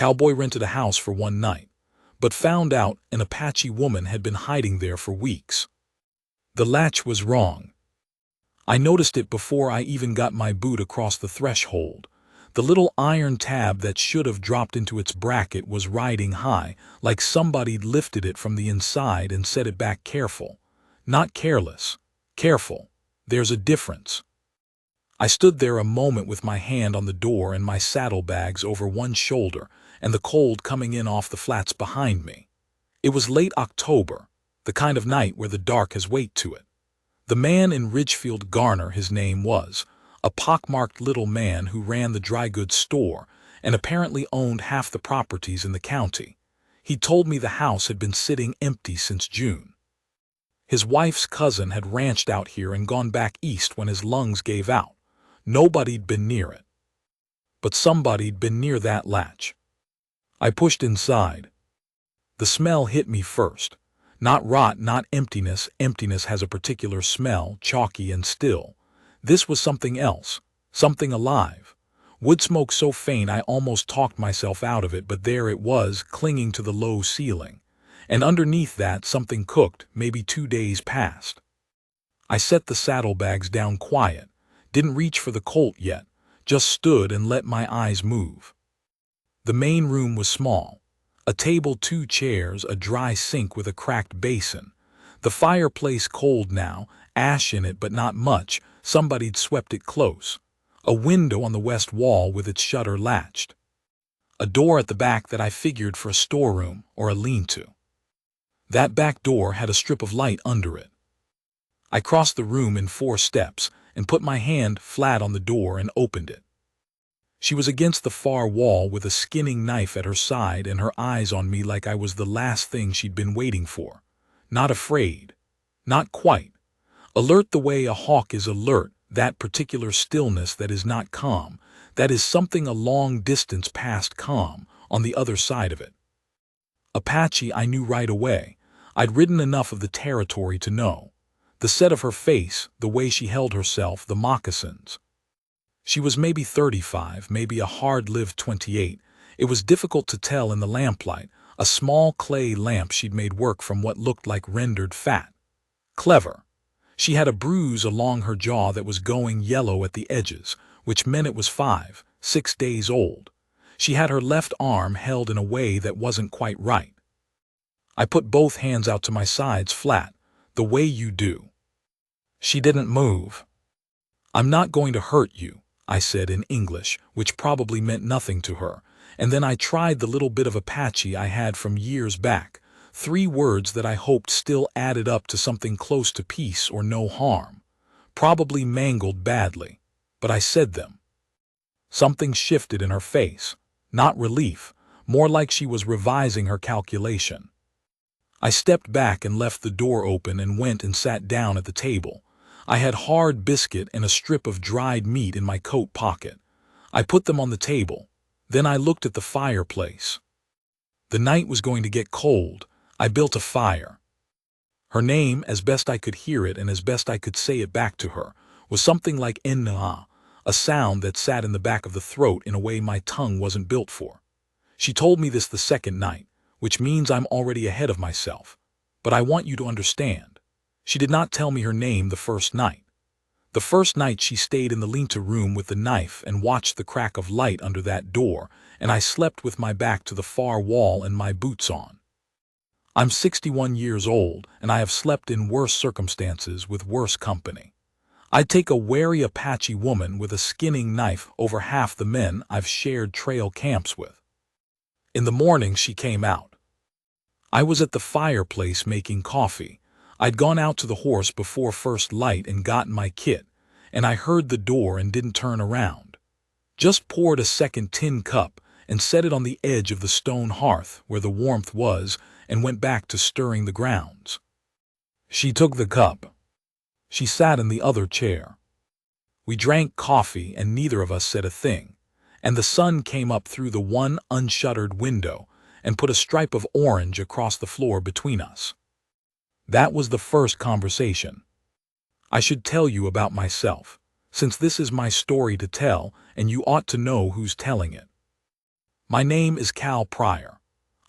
Cowboy rented a house for one night, but found out an Apache woman had been hiding there for weeks. The latch was wrong. I noticed it before I even got my boot across the threshold. The little iron tab that should have dropped into its bracket was riding high, like somebody'd lifted it from the inside and set it back careful. Not careless. Careful. There's a difference. I stood there a moment with my hand on the door and my saddlebags over one shoulder and the cold coming in off the flats behind me. It was late October, the kind of night where the dark has weight to it. The man in Ridgefield, Garner his name was, a pockmarked little man who ran the dry goods store and apparently owned half the properties in the county. He told me the house had been sitting empty since June. His wife's cousin had ranched out here and gone back east when his lungs gave out. Nobody'd been near it. But somebody'd been near that latch. I pushed inside. The smell hit me first. Not rot, not emptiness. Emptiness has a particular smell, chalky and still. This was something else, something alive. Wood smoke so faint I almost talked myself out of it, but there it was, clinging to the low ceiling. And underneath that, something cooked, maybe 2 days past. I set the saddlebags down quiet, didn't reach for the Colt yet, just stood and let my eyes move. The main room was small. A table, 2 chairs, a dry sink with a cracked basin. The fireplace cold now, ash in it but not much, somebody'd swept it close. A window on the west wall with its shutter latched. A door at the back that I figured for a storeroom or a lean-to. That back door had a strip of light under it. I crossed the room in 4 steps and put my hand flat on the door and opened it. She was against the far wall with a skinning knife at her side and her eyes on me like I was the last thing she'd been waiting for. Not afraid. Not quite. Alert the way a hawk is alert, that particular stillness that is not calm, that is something a long distance past calm, on the other side of it. Apache I knew right away. I'd ridden enough of the territory to know. The set of her face, the way she held herself, the moccasins. She was maybe 35, maybe a hard-lived 28. It was difficult to tell in the lamplight, a small clay lamp she'd made work from what looked like rendered fat. Clever. She had a bruise along her jaw that was going yellow at the edges, which meant it was 5, 6 days old. She had her left arm held in a way that wasn't quite right. I put both hands out to my sides flat, the way you do. She didn't move. "I'm not going to hurt you," I said in English, which probably meant nothing to her, and then I tried the little bit of Apache I had from years back, 3 words that I hoped still added up to something close to peace or no harm. Probably mangled badly, but I said them. Something shifted in her face, not relief, more like she was revising her calculation. I stepped back and left the door open and went and sat down at the table. I had hard biscuit and a strip of dried meat in my coat pocket. I put them on the table. Then I looked at the fireplace. The night was going to get cold. I built a fire. Her name, as best I could hear it and as best I could say it back to her, was something like "Enna," a sound that sat in the back of the throat in a way my tongue wasn't built for. She told me this the second night, which means I'm already ahead of myself. But I want you to understand. She did not tell me her name the first night. The first night she stayed in the lean-to room with the knife and watched the crack of light under that door, and I slept with my back to the far wall and my boots on. I'm 61 years old, and I have slept in worse circumstances with worse company. I'd take a wary Apache woman with a skinning knife over half the men I've shared trail camps with. In the morning she came out. I was at the fireplace making coffee. I'd gone out to the horse before first light and gotten my kit, and I heard the door and didn't turn around. Just poured a second tin cup and set it on the edge of the stone hearth where the warmth was and went back to stirring the grounds. She took the cup. She sat in the other chair. We drank coffee and neither of us said a thing, and the sun came up through the one unshuttered window and put a stripe of orange across the floor between us. That was the first conversation. I should tell you about myself, since this is my story to tell and you ought to know who's telling it. My name is Cal Pryor.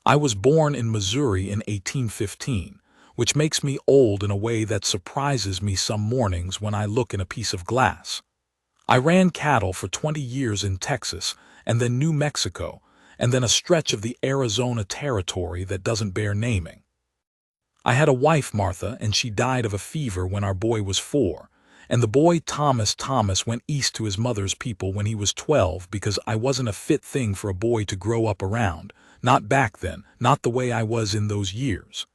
I was born in Missouri in 1815, which makes me old in a way that surprises me some mornings when I look in a piece of glass. I ran cattle for 20 years in Texas, and then New Mexico, and then a stretch of the Arizona territory that doesn't bear naming. I had a wife, Martha, and she died of a fever when our boy was 4, and the boy Thomas went east to his mother's people when he was 12 because I wasn't a fit thing for a boy to grow up around, not back then, not the way I was in those years.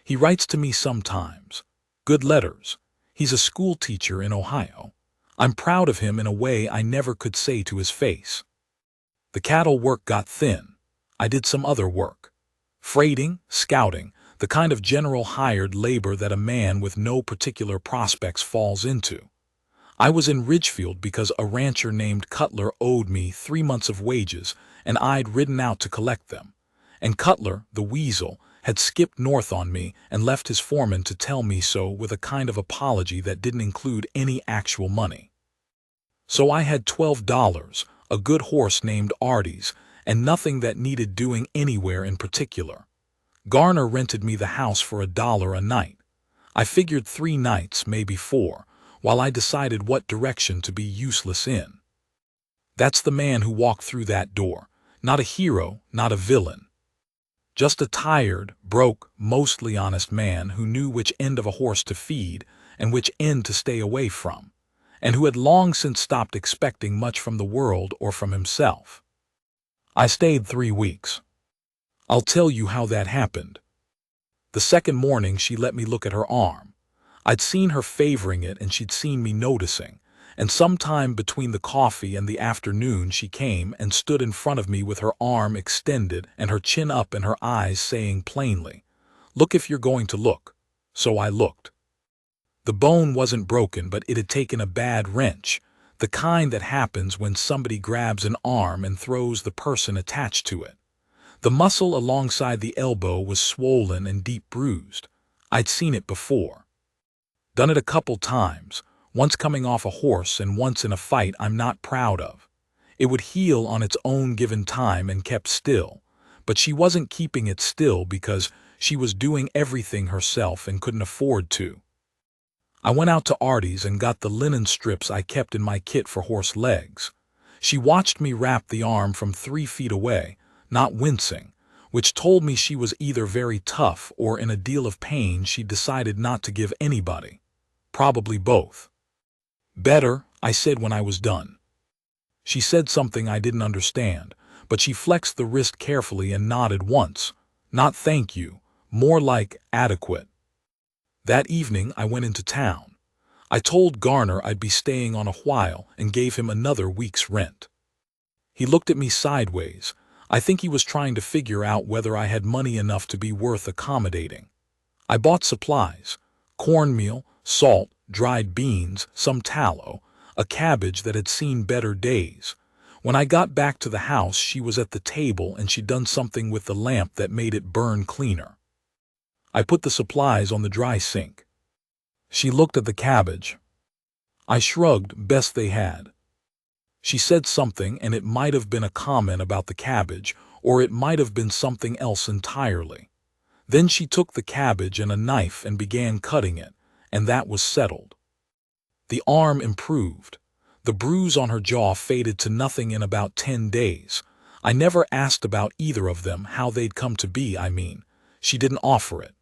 He writes to me sometimes. Good letters. He's a school teacher in Ohio. I'm proud of him in a way I never could say to his face. The cattle work got thin. I did some other work. Freighting, scouting, the kind of general hired labor that a man with no particular prospects falls into. I was in Ridgefield because a rancher named Cutler owed me 3 months of wages, and I'd ridden out to collect them. And Cutler, the weasel, had skipped north on me and left his foreman to tell me so with a kind of apology that didn't include any actual money. So I had $12, a good horse named Artie's, and nothing that needed doing anywhere in particular. Garner rented me the house for $1 a night. I figured 3 nights, maybe 4, while I decided what direction to be useless in. That's the man who walked through that door. Not a hero, not a villain. Just a tired, broke, mostly honest man who knew which end of a horse to feed and which end to stay away from, and who had long since stopped expecting much from the world or from himself. I stayed 3 weeks. I'll tell you how that happened. The second morning she let me look at her arm. I'd seen her favoring it and she'd seen me noticing, and sometime between the coffee and the afternoon she came and stood in front of me with her arm extended and her chin up and her eyes saying plainly, "Look if you're going to look." So I looked. The bone wasn't broken, but it had taken a bad wrench, the kind that happens when somebody grabs an arm and throws the person attached to it. The muscle alongside the elbow was swollen and deep bruised. I'd seen it before. Done it a couple times, once coming off a horse and once in a fight I'm not proud of. It would heal on its own given time and kept still, but she wasn't keeping it still because she was doing everything herself and couldn't afford to. I went out to Artie's and got the linen strips I kept in my kit for horse legs. She watched me wrap the arm from 3 feet away, not wincing, which told me she was either very tough or in a deal of pain she'd decided not to give anybody. Probably both. "Better," I said when I was done. She said something I didn't understand, but she flexed the wrist carefully and nodded once. Not thank you, more like adequate. That evening I went into town. I told Garner I'd be staying on a while and gave him another week's rent. He looked at me sideways. I think he was trying to figure out whether I had money enough to be worth accommodating. I bought supplies: cornmeal, salt, dried beans, some tallow, a cabbage that had seen better days. When I got back to the house she was at the table and she'd done something with the lamp that made it burn cleaner. I put the supplies on the dry sink. She looked at the cabbage. I shrugged, best they had. She said something, and it might have been a comment about the cabbage, or it might have been something else entirely. Then she took the cabbage and a knife and began cutting it, and that was settled. The arm improved. The bruise on her jaw faded to nothing in about 10 days. I never asked about either of them, how they'd come to be, I mean. She didn't offer it.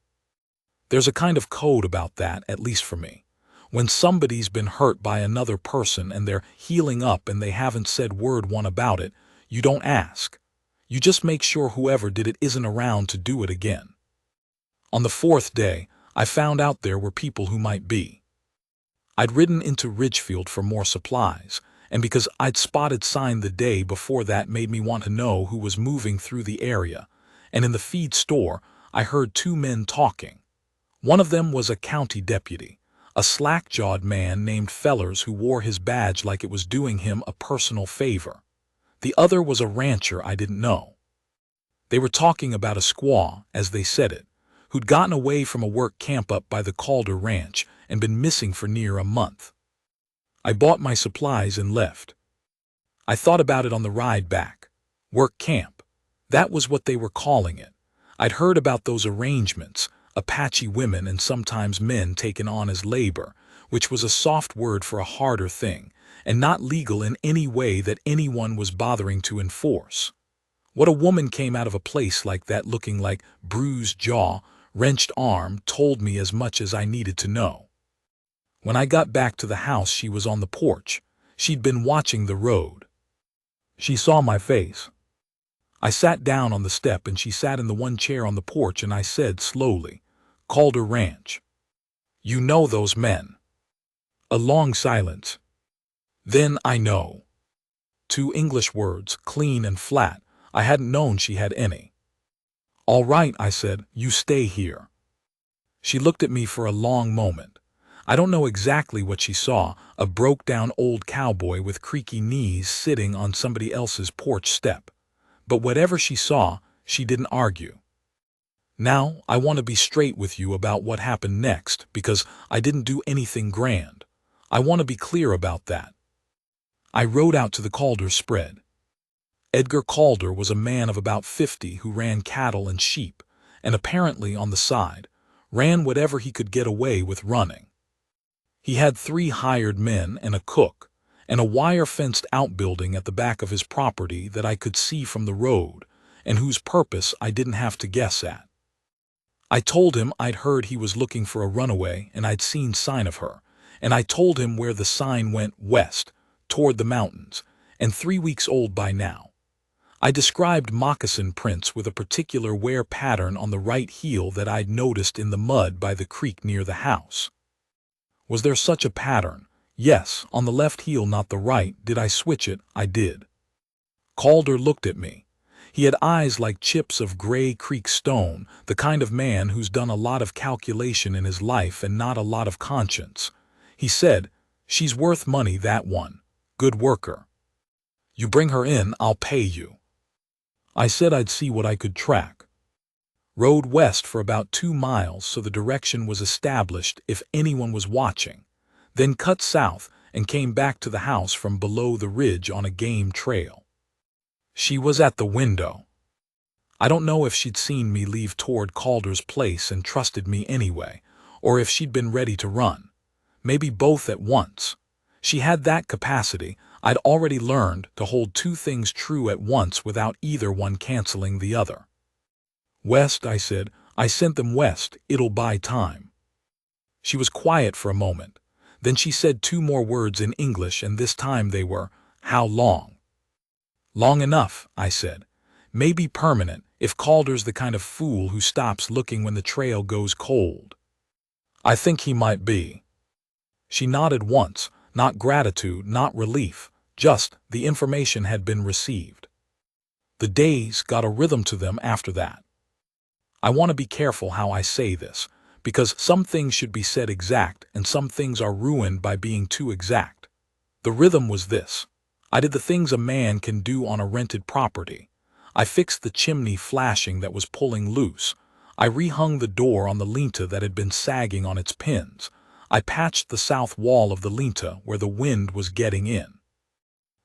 There's a kind of code about that, at least for me. When somebody's been hurt by another person and they're healing up and they haven't said word one about it, you don't ask. You just make sure whoever did it isn't around to do it again. On the 4th day, I found out there were people who might be. I'd ridden into Ridgefield for more supplies, and because I'd spotted sign the day before that made me want to know who was moving through the area, and in the feed store I heard 2 men talking. One of them was a county deputy, a slack-jawed man named Fellers who wore his badge like it was doing him a personal favor. The other was a rancher I didn't know. They were talking about a squaw, as they said it, who'd gotten away from a work camp up by the Calder Ranch and been missing for near a month. I bought my supplies and left. I thought about it on the ride back. Work camp. That was what they were calling it. I'd heard about those arrangements, Apache women and sometimes men taken on as labor, which was a soft word for a harder thing, and not legal in any way that anyone was bothering to enforce. What a woman came out of a place like that looking like bruised jaw, wrenched arm told me as much as I needed to know. When I got back to the house, she was on the porch. She'd been watching the road. She saw my face. I sat down on the step and she sat in the one chair on the porch, and I said slowly, "Calder Ranch. You know those men." A long silence. Then, "I know." 2 English words, clean and flat. I hadn't known she had any. "All right," I said, "you stay here." She looked at me for a long moment. I don't know exactly what she saw, a broke-down old cowboy with creaky knees sitting on somebody else's porch step. But whatever she saw, she didn't argue. "Now, I want to be straight with you about what happened next, because I didn't do anything grand. I want to be clear about that." I rode out to the Calder spread. Edgar Calder was a man of about 50 who ran cattle and sheep, and apparently on the side, ran whatever he could get away with running. He had 3 hired men and a cook, and a wire-fenced outbuilding at the back of his property that I could see from the road, and whose purpose I didn't have to guess at. I told him I'd heard he was looking for a runaway and I'd seen sign of her, and I told him where the sign went west, toward the mountains, and 3 weeks old by now. I described moccasin prints with a particular wear pattern on the right heel that I'd noticed in the mud by the creek near the house. Was there such a pattern? Yes, on the left heel, not the right. Did I switch it? I did. Calder looked at me. He had eyes like chips of gray creek stone, the kind of man who's done a lot of calculation in his life and not a lot of conscience. He said, "She's worth money, that one. Good worker. You bring her in, I'll pay you." I said I'd see what I could track. Rode west for about 2 miles so the direction was established if anyone was watching, then cut south and came back to the house from below the ridge on a game trail. She was at the window. I don't know if she'd seen me leave toward Calder's place and trusted me anyway, or if she'd been ready to run. Maybe both at once. She had that capacity. I'd already learned to hold 2 things true at once without either one canceling the other. "West," I said. "I sent them west. It'll buy time." She was quiet for a moment. Then she said 2 more words in English, and this time they were, "How long?" "Long enough," I said. "Maybe permanent, if Calder's the kind of fool who stops looking when the trail goes cold." "I think he might be." She nodded once, not gratitude, not relief, just the information had been received. The days got a rhythm to them after that. I want to be careful how I say this, because some things should be said exact and some things are ruined by being too exact. The rhythm was this. I did the things a man can do on a rented property. I fixed the chimney flashing that was pulling loose. I rehung the door on the linta that had been sagging on its pins. I patched the south wall of the linta where the wind was getting in.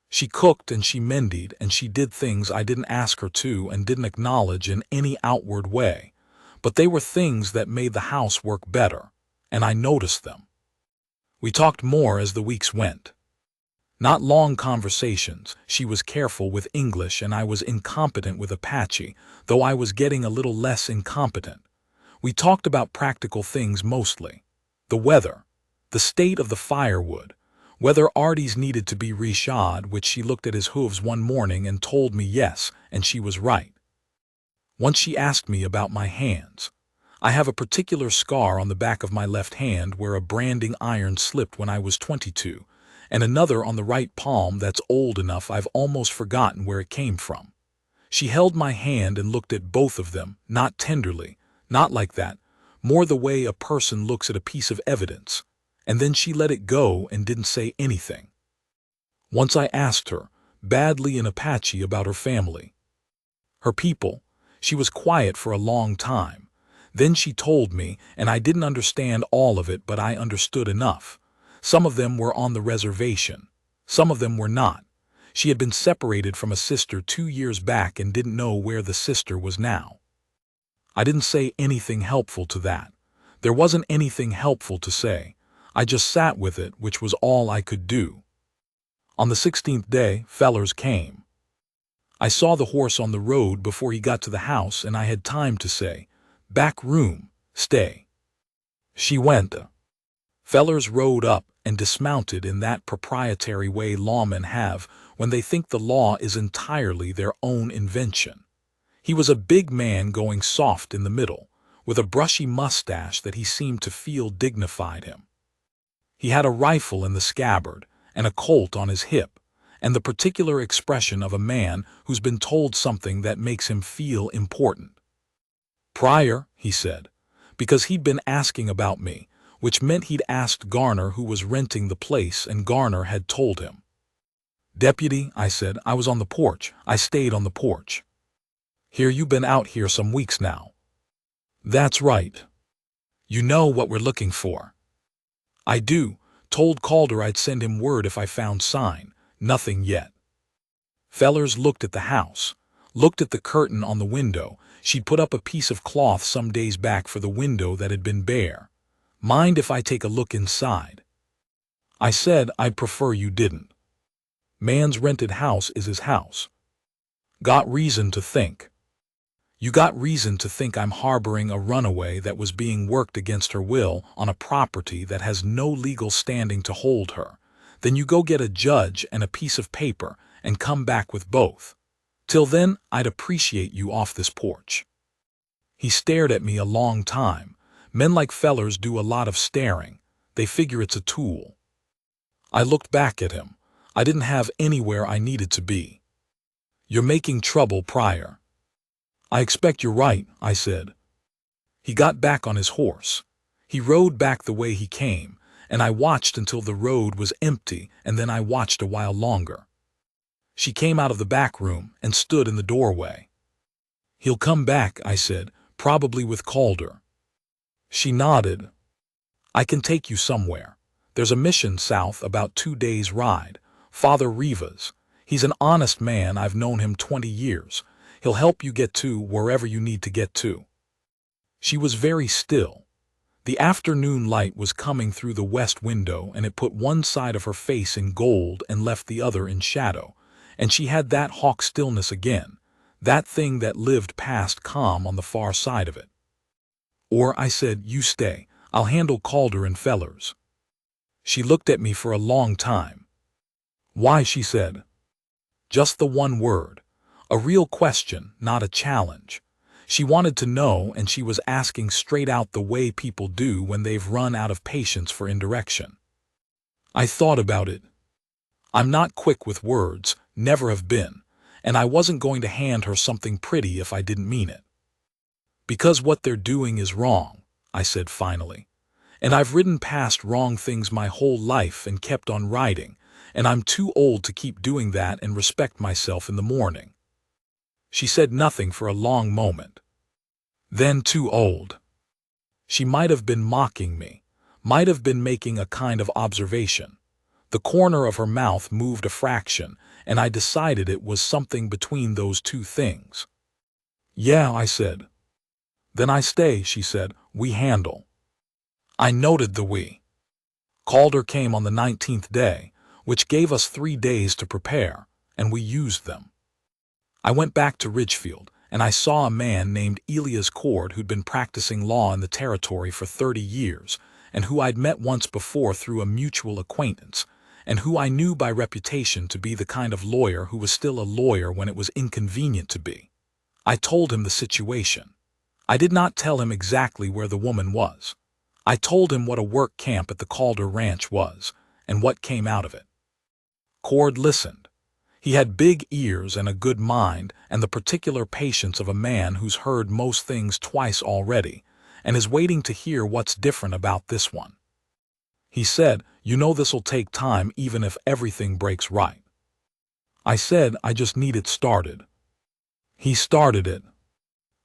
She cooked and she mended and she did things I didn't ask her to and didn't acknowledge in any outward way, but they were things that made the house work better, and I noticed them. We talked more as the weeks went. Not long conversations. She was careful with English and I was incompetent with Apache, though I was getting a little less incompetent. We talked about practical things mostly. The weather, the state of the firewood, whether Artie's needed to be reshod, which she looked at his hooves one morning and told me yes, and she was right. Once she asked me about my hands. I have a particular scar on the back of my left hand where a branding iron slipped when I was 22, and another on the right palm that's old enough I've almost forgotten where it came from. She held my hand and looked at both of them, not tenderly, not like that, more the way a person looks at a piece of evidence, and then she let it go and didn't say anything. Once I asked her, badly in Apache, about her family. Her people. She was quiet for a long time. Then she told me, and I didn't understand all of it, but I understood enough. Some of them were on the reservation. Some of them were not. She had been separated from a sister 2 years back and didn't know where the sister was now. I didn't say anything helpful to that. There wasn't anything helpful to say. I just sat with it, which was all I could do. On the 16th day, Fellers came. I saw the horse on the road before he got to the house, and I had time to say, "Back room, stay." She went. Fellers rode up and dismounted in that proprietary way lawmen have when they think the law is entirely their own invention. He was a big man going soft in the middle, with a brushy mustache that he seemed to feel dignified him. He had a rifle in the scabbard and a Colt on his hip, and the particular expression of a man who's been told something that makes him feel important. "Pryor," he said, because he'd been asking about me, which meant he'd asked Garner who was renting the place, and Garner had told him. "Deputy," I said, "I was on the porch. I stayed on the porch." "Hear you been out here some weeks now." "That's right." "You know what we're looking for." "I do. Told Calder I'd send him word if I found sign. Nothing yet." Fellers looked at the house, looked at the curtain on the window. She'd put up a piece of cloth some days back for the window that had been bare. "Mind if I take a look inside?" I said I'd prefer you didn't. Man's rented house is his house. "Got reason to think." "You got reason to think I'm harboring a runaway that was being worked against her will on a property that has no legal standing to hold her. Then you go get a judge and a piece of paper and come back with both. Till then, I'd appreciate you off this porch." He stared at me a long time. Men like Fellers do a lot of staring. They figure it's a tool. I looked back at him. I didn't have anywhere I needed to be. "You're making trouble, Pryor." "I expect you're right," I said. He got back on his horse. He rode back the way he came, and I watched until the road was empty, and then I watched a while longer. She came out of the back room and stood in the doorway. "He'll come back," I said, "probably with Calder." She nodded. "I can take you somewhere. There's a mission south about 2 days' ride. Father Riva's. He's an honest man. I've known him 20 years. He'll help you get to wherever you need to get to." She was very still. The afternoon light was coming through the west window, and it put one side of her face in gold and left the other in shadow, and she had that hawk stillness again, that thing that lived past calm on the far side of it. "Or," I said, "you stay. I'll handle Calder and Fellers." She looked at me for a long time. "Why?" she said. Just the one word. A real question, not a challenge. She wanted to know, and she was asking straight out the way people do when they've run out of patience for indirection. I thought about it. I'm not quick with words, never have been, and I wasn't going to hand her something pretty if I didn't mean it. "Because what they're doing is wrong," I said finally. "And I've ridden past wrong things my whole life and kept on riding, and I'm too old to keep doing that and respect myself in the morning." She said nothing for a long moment. "Then too old." She might have been mocking me, might have been making a kind of observation. The corner of her mouth moved a fraction, and I decided it was something between those two things. "Yeah," I said. "Then I stay," she said. "We handle." I noted the "we." Calder came on the 19th day, which gave us 3 days to prepare, and we used them. I went back to Ridgefield, and I saw a man named Elias Cord who'd been practicing law in the territory for 30 years, and who I'd met once before through a mutual acquaintance, and who I knew by reputation to be the kind of lawyer who was still a lawyer when it was inconvenient to be. I told him the situation. I did not tell him exactly where the woman was. I told him what a work camp at the Calder Ranch was, and what came out of it. Cord listened. He had big ears and a good mind, and the particular patience of a man who's heard most things twice already, and is waiting to hear what's different about this one. He said, "You know this'll take time even if everything breaks right." I said, "I just need it started." He started it.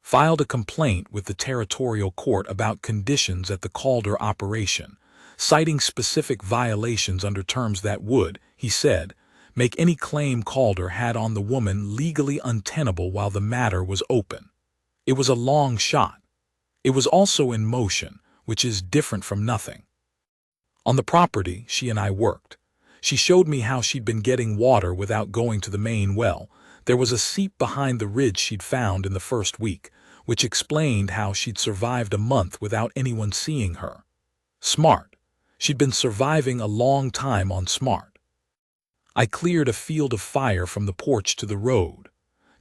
Filed a complaint with the territorial court about conditions at the Calder operation, citing specific violations under terms that would, he said, make any claim Calder had on the woman legally untenable while the matter was open. It was a long shot. It was also in motion, which is different from nothing. On the property, she and I worked. She showed me how she'd been getting water without going to the main well. There was a seep behind the ridge she'd found in the first week, which explained how she'd survived a month without anyone seeing her. Smart. She'd been surviving a long time on smart. I cleared a field of fire from the porch to the road.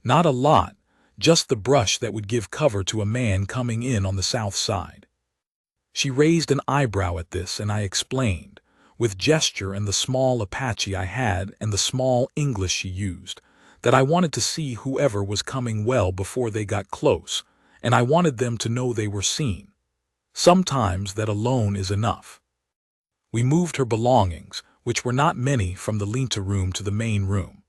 Not a lot, just the brush that would give cover to a man coming in on the south side. She raised an eyebrow at this, and I explained, with gesture and the small Apache I had and the small English she used, that I wanted to see whoever was coming well before they got close, and I wanted them to know they were seen. Sometimes that alone is enough. We moved her belongings, which were not many, from the lean-to room to the main room.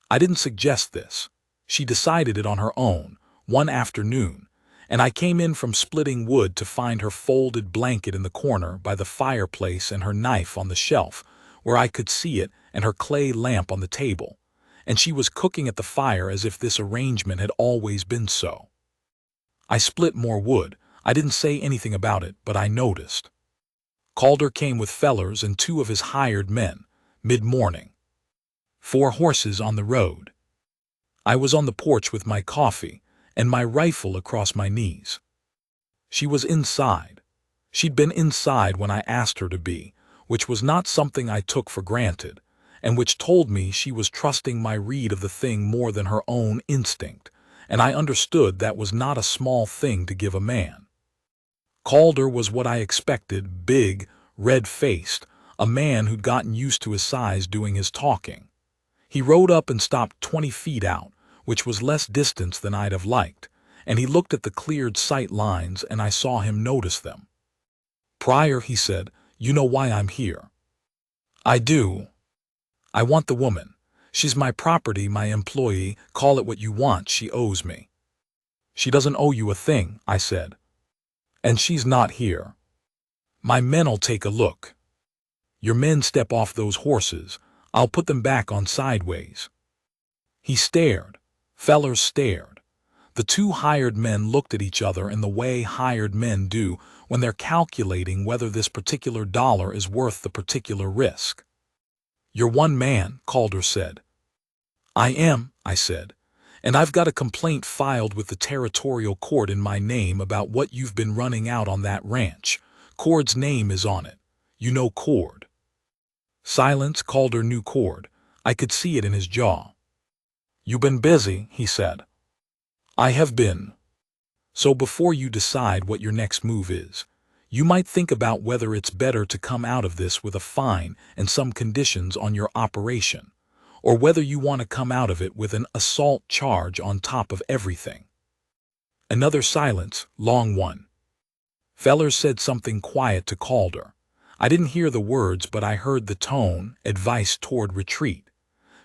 I didn't suggest this. She decided it on her own, one afternoon, and I came in from splitting wood to find her folded blanket in the corner by the fireplace and her knife on the shelf, where I could see it, and her clay lamp on the table, and she was cooking at the fire as if this arrangement had always been so. I split more wood. I didn't say anything about it, but I noticed. Calder came with Fellers and 2 of his hired men, mid-morning. 4 horses on the road. I was on the porch with my coffee and my rifle across my knees. She was inside. She'd been inside when I asked her to be, which was not something I took for granted, and which told me she was trusting my read of the thing more than her own instinct, and I understood that was not a small thing to give a man. Calder was what I expected, big, red-faced, a man who'd gotten used to his size doing his talking. He rode up and stopped 20 feet out, which was less distance than I'd have liked, and he looked at the cleared sight lines, and I saw him notice them. "Pryor," he said, "you know why I'm here." "I do. I want the woman. She's my property, my employee, call it what you want, she owes me." "She doesn't owe you a thing," I said. "And she's not here. My men'll take a look. Your men step off those horses. I'll put them back on sideways." He stared. Fellers stared. The 2 hired men looked at each other in the way hired men do when they're calculating whether this particular dollar is worth the particular risk. "You're one man," Calder said. "I am," I said, "and I've got a complaint filed with the territorial court in my name about what you've been running out on that ranch. Cord's name is on it. You know Cord." Silence. Calder knew Cord. I could see it in his jaw. "You've been busy," he said. "I have been. So before you decide what your next move is, you might think about whether it's better to come out of this with a fine and some conditions on your operation, or whether you want to come out of it with an assault charge on top of everything." Another silence, long one. Fellers said something quiet to Calder. I didn't hear the words, but I heard the tone, advice toward retreat.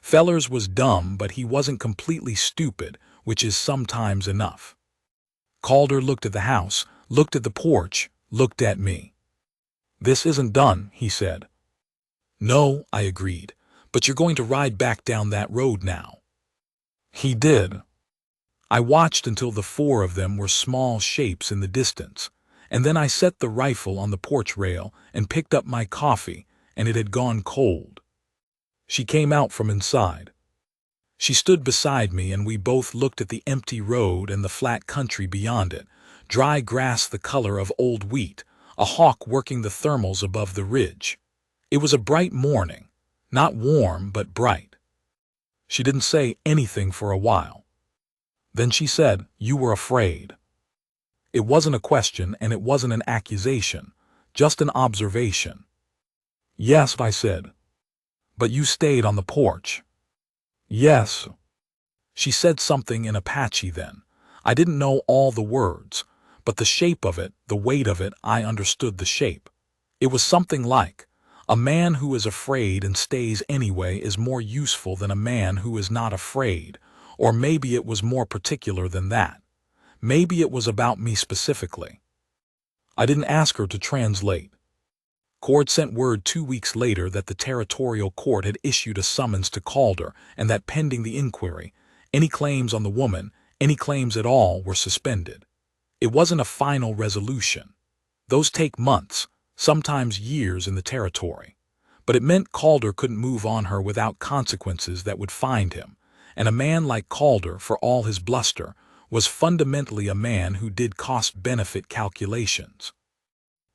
Fellers was dumb, but he wasn't completely stupid, which is sometimes enough. Calder looked at the house, looked at the porch, looked at me. "This isn't done," he said. "No," I agreed, "but you're going to ride back down that road now." He did. I watched until the 4 of them were small shapes in the distance, and then I set the rifle on the porch rail and picked up my coffee, and it had gone cold. She came out from inside. She stood beside me, and we both looked at the empty road and the flat country beyond it, dry grass the color of old wheat, a hawk working the thermals above the ridge. It was a bright morning, not warm but bright. She didn't say anything for a while. Then she said, "You were afraid." It wasn't a question and it wasn't an accusation, just an observation. "Yes," I said. "But you stayed on the porch." "Yes." She said something in Apache then. I didn't know all the words, but the shape of it, the weight of it, I understood the shape. It was something like, "A man who is afraid and stays anyway is more useful than a man who is not afraid," or maybe it was more particular than that. Maybe it was about me specifically. I didn't ask her to translate. Cord sent word 2 weeks later that the territorial court had issued a summons to Calder and that pending the inquiry, any claims on the woman, any claims at all, were suspended. It wasn't a final resolution. Those take months, sometimes years in the territory. But it meant Calder couldn't move on her without consequences that would find him, and a man like Calder, for all his bluster, was fundamentally a man who did cost-benefit calculations.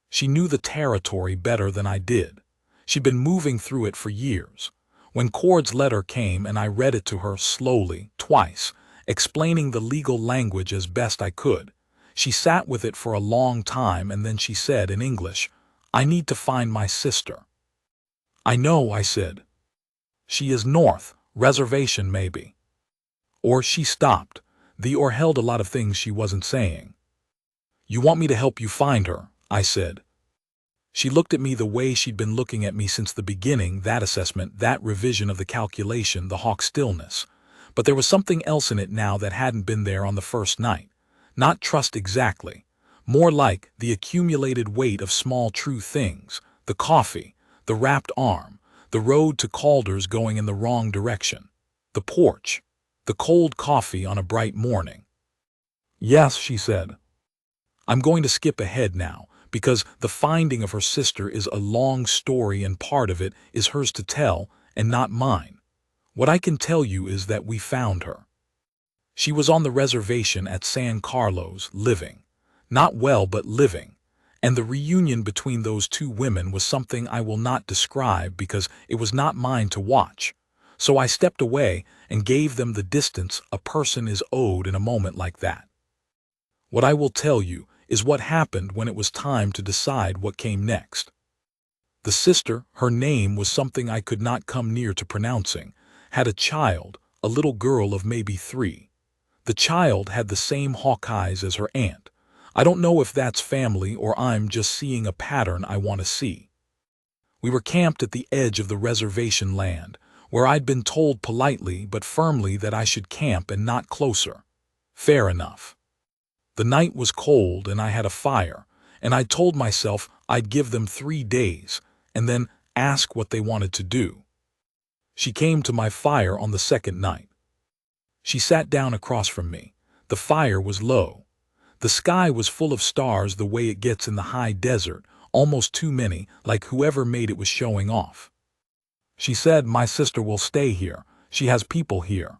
She knew the territory better than I did. She'd been moving through it for years. When Cord's letter came and I read it to her slowly, twice, explaining the legal language as best I could, she sat with it for a long time and then she said in English, "I need to find my sister." "I know," I said. "She is north, reservation maybe." Or she stopped. The or held a lot of things she wasn't saying. "You want me to help you find her," I said. She looked at me the way she'd been looking at me since the beginning, that assessment, that revision of the calculation, the hawk stillness. But there was something else in it now that hadn't been there on the first night. Not trust exactly. More like the accumulated weight of small true things, the coffee, the wrapped arm, the road to Calder's going in the wrong direction, the porch, the cold coffee on a bright morning. "Yes," she said. "I'm going to skip ahead now, because the finding of her sister is a long story and part of it is hers to tell and not mine. What I can tell you is that we found her. She was on the reservation at San Carlos, living. Not well, but living. And the reunion between those two women was something I will not describe because it was not mine to watch. So I stepped away and gave them the distance a person is owed in a moment like that. What I will tell you is what happened when it was time to decide what came next. The sister, her name was something I could not come near to pronouncing, had a child, a little girl of maybe 3. The child had the same hawk eyes as her aunt. I don't know if that's family or I'm just seeing a pattern I want to see. We were camped at the edge of the reservation land, where I'd been told politely but firmly that I should camp and not closer. Fair enough. The night was cold and I had a fire, and I told myself I'd give them 3 days and then ask what they wanted to do. She came to my fire on the second night. She sat down across from me. The fire was low. The sky was full of stars the way it gets in the high desert, almost too many, like whoever made it was showing off. She said, "My sister will stay here. She has people here."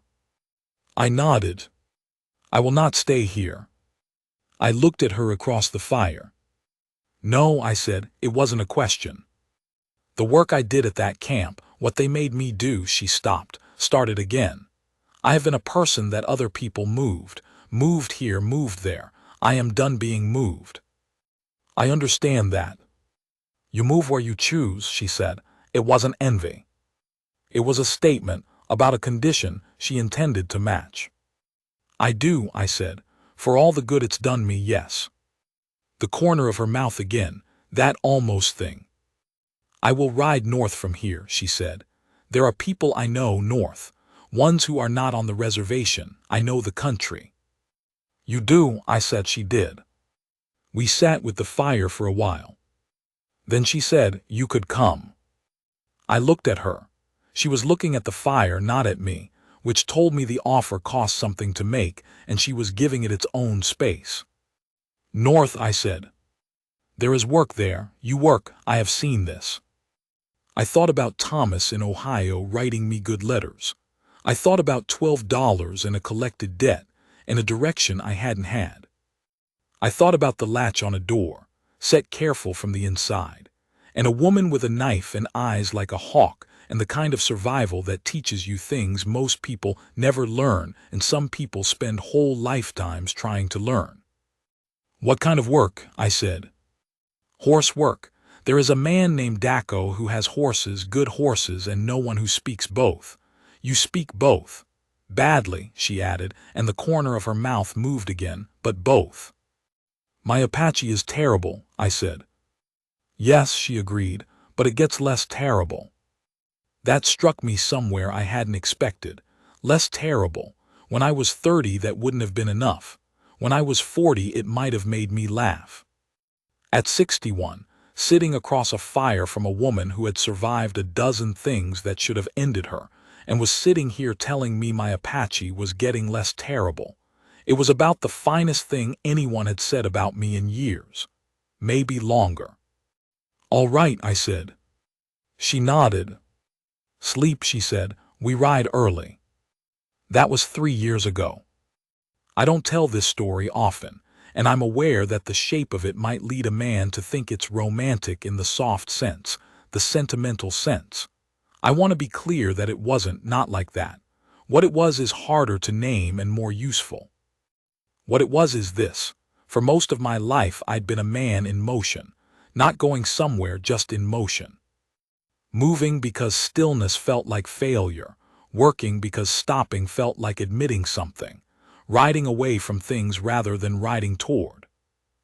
I nodded. "I will not stay here." I looked at her across the fire. "No," I said, "it wasn't a question. The work I did at that camp, what they made me do," she stopped, started again. "I have been a person that other people moved here, moved there. I am done being moved." "I understand that. You move where you choose," she said. It wasn't envy. It was a statement about a condition she intended to match. "I do," I said. "For all the good it's done me, yes." The corner of her mouth again, that almost thing. "I will ride north from here," she said. "There are people I know north, ones who are not on the reservation. I know the country." "You do?" I said. She did. We sat with the fire for a while. Then she said, "You could come." I looked at her. She was looking at the fire, not at me, which told me the offer cost something to make, and she was giving it its own space. "North," I said. "There is work there. You work. I have seen this." I thought about Thomas in Ohio writing me good letters. I thought about $12 and a collected debt, and a direction I hadn't had. I thought about the latch on a door, set careful from the inside, and a woman with a knife and eyes like a hawk, and the kind of survival that teaches you things most people never learn and some people spend whole lifetimes trying to learn. "What kind of work?" I said. "Horse work. There is a man named Daco who has horses, good horses, and no one who speaks both. You speak both." "Badly," she added, and the corner of her mouth moved again, "but both." "My Apache is terrible," I said. "Yes," she agreed, "but it gets less terrible." That struck me somewhere I hadn't expected. Less terrible. When I was 30, that wouldn't have been enough. When I was 40, it might have made me laugh. At 61, sitting across a fire from a woman who had survived a dozen things that should have ended her, and was sitting here telling me my Apache was getting less terrible. It was about the finest thing anyone had said about me in years. Maybe longer. "All right," I said. She nodded. "Sleep," she said. "We ride early." That was 3 years ago. I don't tell this story often, and I'm aware that the shape of it might lead a man to think it's romantic in the soft sense, the sentimental sense. I want to be clear that it wasn't, not like that. What it was is harder to name and more useful. What it was is this. For most of my life I'd been a man in motion, not going somewhere, just in motion. Moving because stillness felt like failure, working because stopping felt like admitting something, riding away from things rather than riding toward.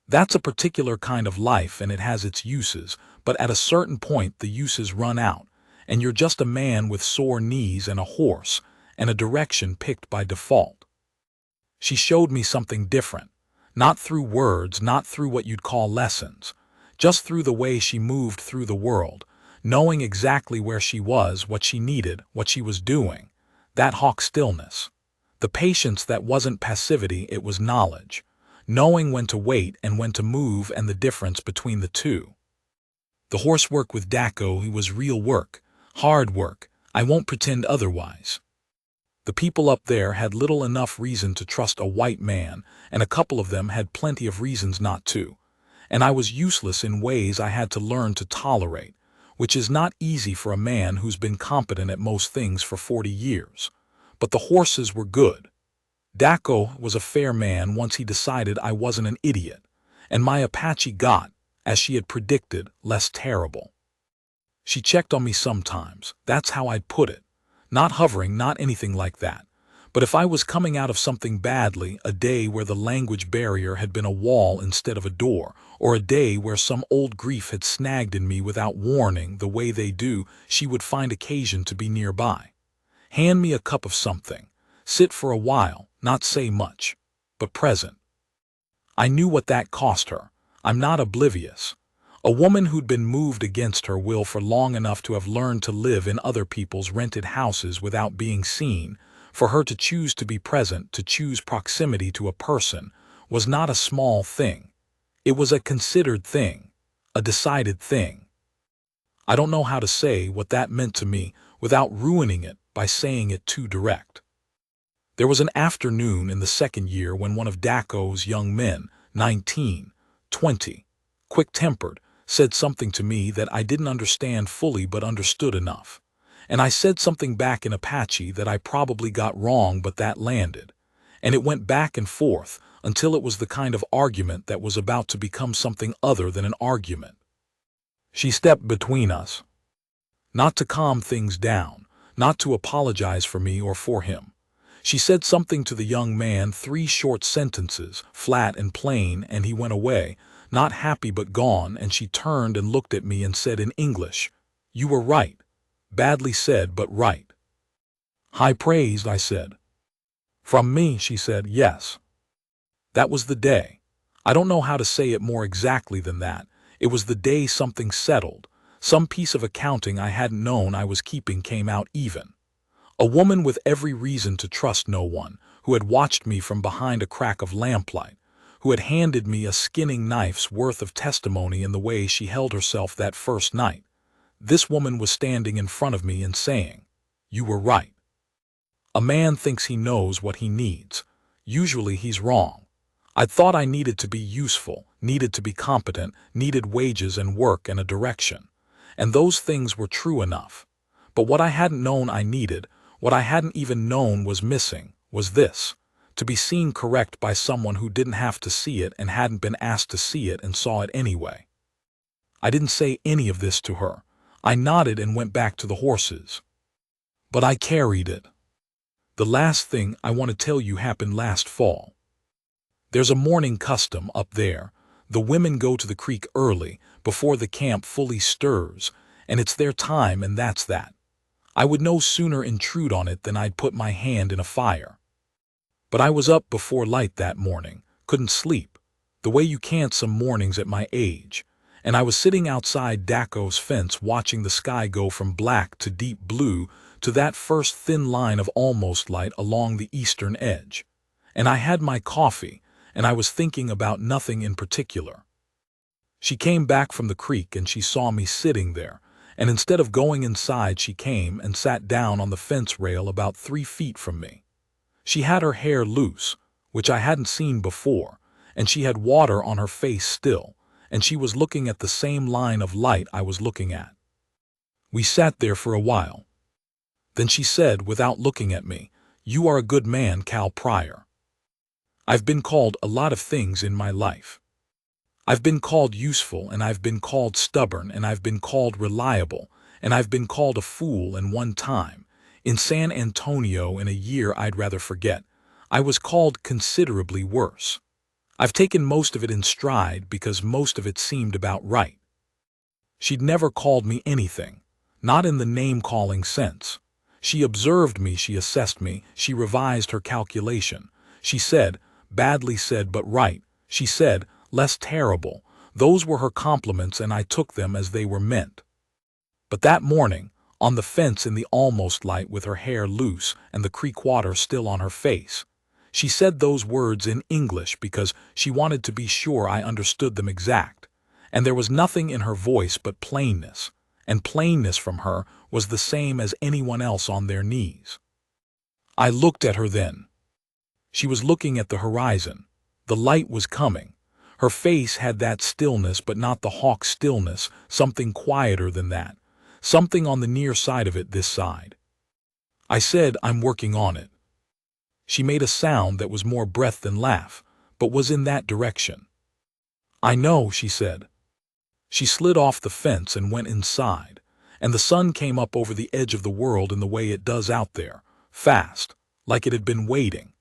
That's a particular kind of life and it has its uses, but at a certain point the uses run out, and you're just a man with sore knees and a horse, and a direction picked by default. She showed me something different, not through words, not through what you'd call lessons, just through the way she moved through the world, knowing exactly where she was, what she needed, what she was doing. That hawk stillness. The patience that wasn't passivity, it was knowledge. Knowing when to wait and when to move, and the difference between the two. The horse work with Daco was real work, hard work. I won't pretend otherwise. The people up there had little enough reason to trust a white man, and a couple of them had plenty of reasons not to. And I was useless in ways I had to learn to tolerate, which is not easy for a man who's been competent at most things for 40 years. But the horses were good. Daco was a fair man once he decided I wasn't an idiot, and my Apache got, as she had predicted, less terrible. She checked on me sometimes, that's how I'd put it. Not hovering, not anything like that. But if I was coming out of something badly, a day where the language barrier had been a wall instead of a door, or a day where some old grief had snagged in me without warning the way they do, she would find occasion to be nearby. Hand me a cup of something. Sit for a while, not say much, but present. I knew what that cost her. I'm not oblivious. A woman who'd been moved against her will for long enough to have learned to live in other people's rented houses without being seen, for her to choose to be present, to choose proximity to a person, was not a small thing. It was a considered thing, a decided thing. I don't know how to say what that meant to me without ruining it by saying it too direct. There was an afternoon in the second year when one of Daco's young men, 19, 20, quick-tempered, said something to me that I didn't understand fully but understood enough. And I said something back in Apache that I probably got wrong, but that landed. And it went back and forth until it was the kind of argument that was about to become something other than an argument. She stepped between us. Not to calm things down, not to apologize for me or for him. She said something to the young man, 3 short sentences, flat and plain, and he went away, not happy but gone, and she turned and looked at me and said in English, "You were right. Badly said, but right." "High praised," I said. "From me," she said, "yes." That was the day. I don't know how to say it more exactly than that. It was the day something settled. Some piece of accounting I hadn't known I was keeping came out even. A woman with every reason to trust no one, who had watched me from behind a crack of lamplight, who had handed me a skinning knife's worth of testimony in the way she held herself that first night. This woman was standing in front of me and saying, "You were right." A man thinks he knows what he needs. Usually he's wrong. I thought I needed to be useful, needed to be competent, needed wages and work and a direction. And those things were true enough. But what I hadn't known I needed, what I hadn't even known was missing, was this: to be seen correct by someone who didn't have to see it and hadn't been asked to see it and saw it anyway. I didn't say any of this to her. I nodded and went back to the horses. But I carried it. The last thing I want to tell you happened last fall. There's a morning custom up there. The women go to the creek early, before the camp fully stirs, and it's their time, and that's that. I would no sooner intrude on it than I'd put my hand in a fire. But I was up before light that morning, couldn't sleep, the way you can't some mornings at my age, and I was sitting outside Daco's fence watching the sky go from black to deep blue to that first thin line of almost light along the eastern edge. And I had my coffee, and I was thinking about nothing in particular. She came back from the creek and she saw me sitting there, and instead of going inside she came and sat down on the fence rail about 3 feet from me. She had her hair loose, which I hadn't seen before, and she had water on her face still, and she was looking at the same line of light I was looking at. We sat there for a while. Then she said, without looking at me, "You are a good man, Cal Pryor. I've been called a lot of things in my life. I've been called useful, and I've been called stubborn, and I've been called reliable, and I've been called a fool, and one time, in San Antonio in a year I'd rather forget, I was called considerably worse. I've taken most of it in stride because most of it seemed about right." She'd never called me anything, not in the name-calling sense. She observed me, she assessed me, she revised her calculation. She said, "Badly said but right." She said, "Less terrible." Those were her compliments, and I took them as they were meant. But that morning, on the fence in the almost light with her hair loose and the creek water still on her face, she said those words in English because she wanted to be sure I understood them exact, and there was nothing in her voice but plainness, and plainness from her was the same as anyone else on their knees. I looked at her then. She was looking at the horizon. The light was coming. Her face had that stillness, but not the hawk stillness, something quieter than that, something on the near side of it this side. I said, "I'm working on it." She made a sound that was more breath than laugh, but was in that direction. "I know," she said. She slid off the fence and went inside, and the sun came up over the edge of the world in the way it does out there, fast, like it had been waiting.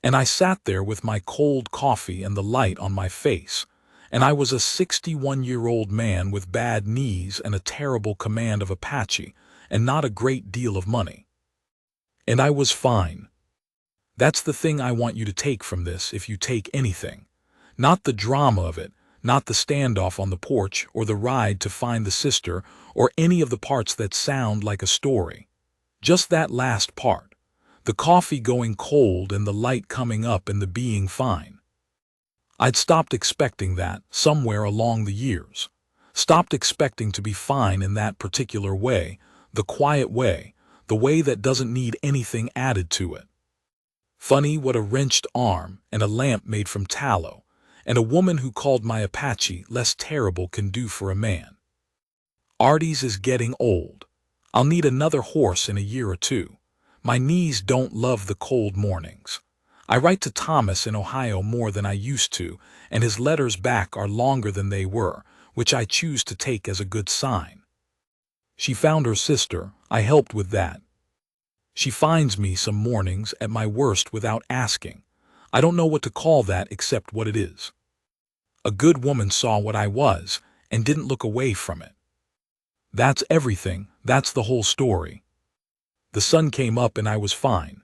And I sat there with my cold coffee and the light on my face, and I was a 61-year-old man with bad knees and a terrible command of Apache and not a great deal of money. And I was fine. That's the thing I want you to take from this, if you take anything. Not the drama of it, not the standoff on the porch or the ride to find the sister or any of the parts that sound like a story. Just that last part. The coffee going cold and the light coming up and the being fine. I'd stopped expecting that somewhere along the years. Stopped expecting to be fine in that particular way, the quiet way, the way that doesn't need anything added to it. Funny what a wrenched arm and a lamp made from tallow and a woman who called my Apache less terrible can do for a man. Artie's is getting old. I'll need another horse in a year or two. My knees don't love the cold mornings. I write to Thomas in Ohio more than I used to, and his letters back are longer than they were, which I choose to take as a good sign. She found her sister. I helped with that. She finds me some mornings at my worst without asking. I don't know what to call that except what it is. A good woman saw what I was and didn't look away from it. That's everything. That's the whole story. The sun came up and I was fine.